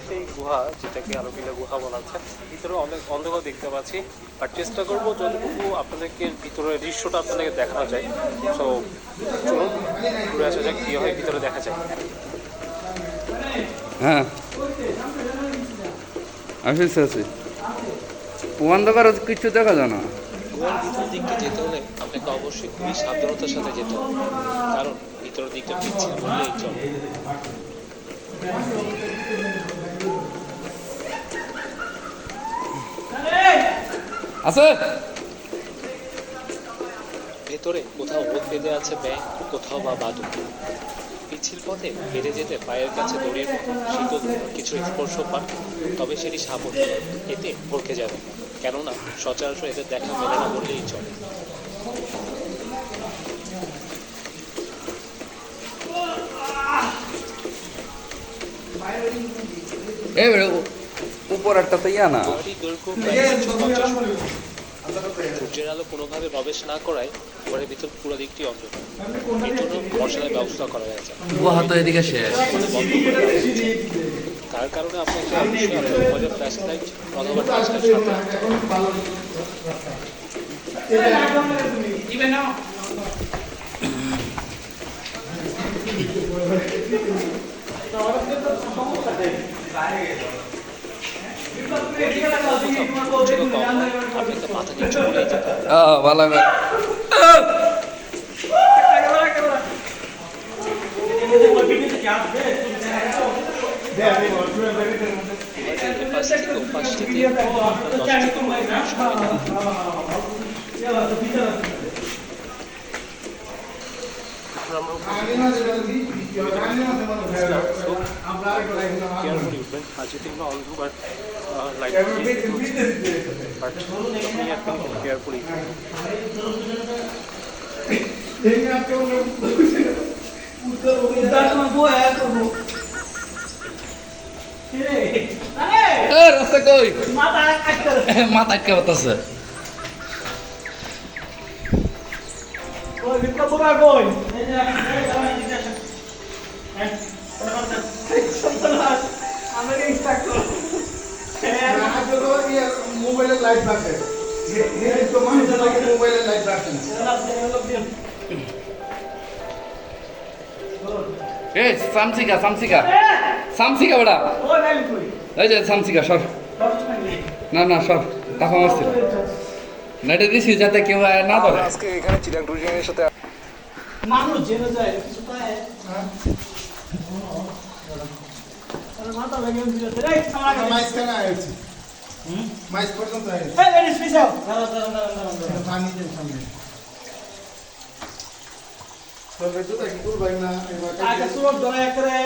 সেই গুহা যেটাকে আরবিলা গুহা বলা হচ্ছে, ভিতরে অনেক অন্ধকার দেখতে পাচ্ছি। আর চেষ্টা করবো যতটুকু আপনাদেরকে ভিতরের দৃশ্যটা আপনাদেরকে দেখানো যায়। সো চলুন ঘুরে আসা যাক, কী হয় ভিতরে দেখা যায়। হ্যাঁ আসছি আছি অন্ধকার কিছু দেখা যায় না। গুহার ভিতরের দিকটা যেতে হলে আপনাকে অবশ্যই খুবই সাবধানতার সাথে যেতে হবে, কারণ ভিতরের দিকটা পিচ্ছিল বললেই চলে। আছে ভেতরে কোথাও ওত বেঁধে আছে ব্যাঙ, কোথাও বা বাদুড়। পিচ্ছিল পথে হেঁটে যেতে পায়ের কাছে দড়ির মতো শীতল কিছু স্পর্শ পান, তবে সেটি সাবধান, এতে ভরকে যাবে, কেননা সচরাচর এদের দেখা মেলে না বললেই চলে। এবারে উপর একটা তো ইয়া না গুহাটির দৈর্ঘ্য প্রায় 150 ফুট। সূর্যের আলো কোনোভাবে প্রবেশ না করায় ঘরের ভিতর পুরো দিকটি অন্ধকার। এর জন্য মশালের ব্যবস্থা করা হয়েছে, গুহা তো এদিকে শেষ। তার কারণে আপনাকে অবশ্যই আপনার মোবাইলের ফ্ল্যাশ লাইট অথবা টর্চ লাইট সাথে রাখতে হবে। আপনাকে মাথা নিচু করেই যেতে হবে। ভালো হবে। এপাশ থেকে ওপাশ যেতে আপনার 10 থেকে 15 মিনিট সময় লাগবে। আর যদি আমরা অন্ধকার লাইট কেয়ারফুলি রাস্তা কই মাথা আটকে বলতেছে। মোবাইলের লাইট রাখে মোবাইলের লাইট রাখে না। এই সামসিকা সামসিকা সামসিকা বেটা এই যে সামসিকা সর না না সর তাফা মারছিল নেটে দিছি যাতে কেউ না ধরে। আজকে এখানে চিরাং টুরিজমের সাথে মানুষ জেনে যায় কিছু পায় মাথা লাগে রে সামনে মাইস কেন আইছি মাইস পর্যন্ত আইছি এই রে স্পেশাল পানি দেন সামনে তো বেজো তাই কুল ভাই না আগে সুরত ধরে করে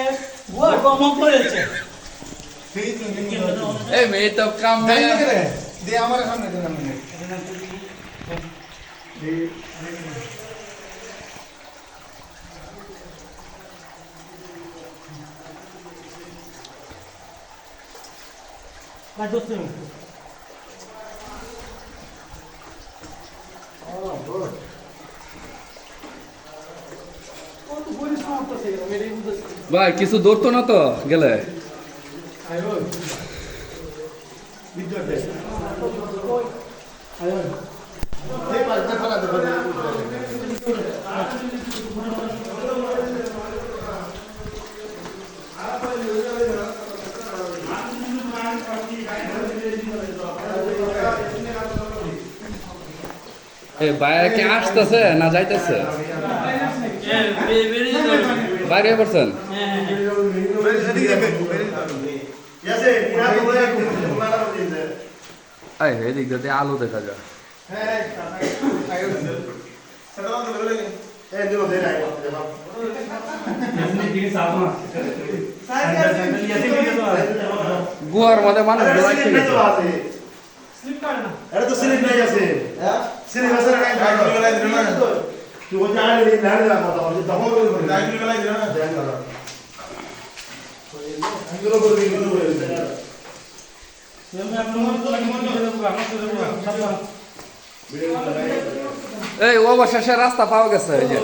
বুয়া কম করেছে সেই তো এই মেয়ে তো কাম নাই নাই রে দে আমার সামনে দেন আমি দে না দোস্ত ভাই কিছু ধরতো না তো গেলে আইও বিদ্যুৎ দে আইও এই পাশে ফেলা দে এই বাইরে কি আসতেছে না যাইতেছে বাইরে পড়ছেন এদিক দিয়ে আলো দেখা যায়। গুহার মধ্যে মানুষ দৌড়াইতে গেছে। স্লিপ করে না এটা তো সিলিপ নাই আছে হ্যাঁ সিলিপ আছে না নাই গলাই দিল না তুই ওটা আলে দিন না দিলা কথা বলি তখন বলি করে নাই গলাই দিল না দেন না আঙ্গুলো করে দিন গুলো করে দিন এই অবশেষে রাস্তা পাওয়া গেছে এই যে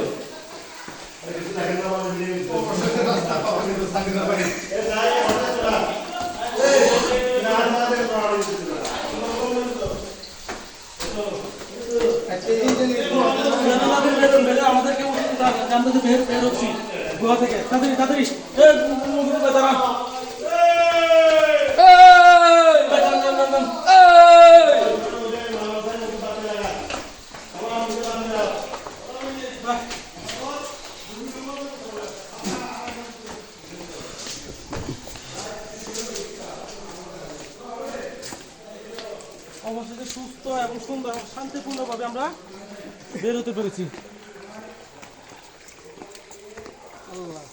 রাস্তা পাওয়া গেছে সাকিনা ভাই আমরা তো বের হচ্ছি গুহা থেকে তাড়াতাড়ি তাড়াতাড়ি দাঁড়ান অবশেষে সুস্থ এবং সুন্দর এবং শান্তিপূর্ণভাবে আমরা বের হতে পেরেছি। আল্লাহ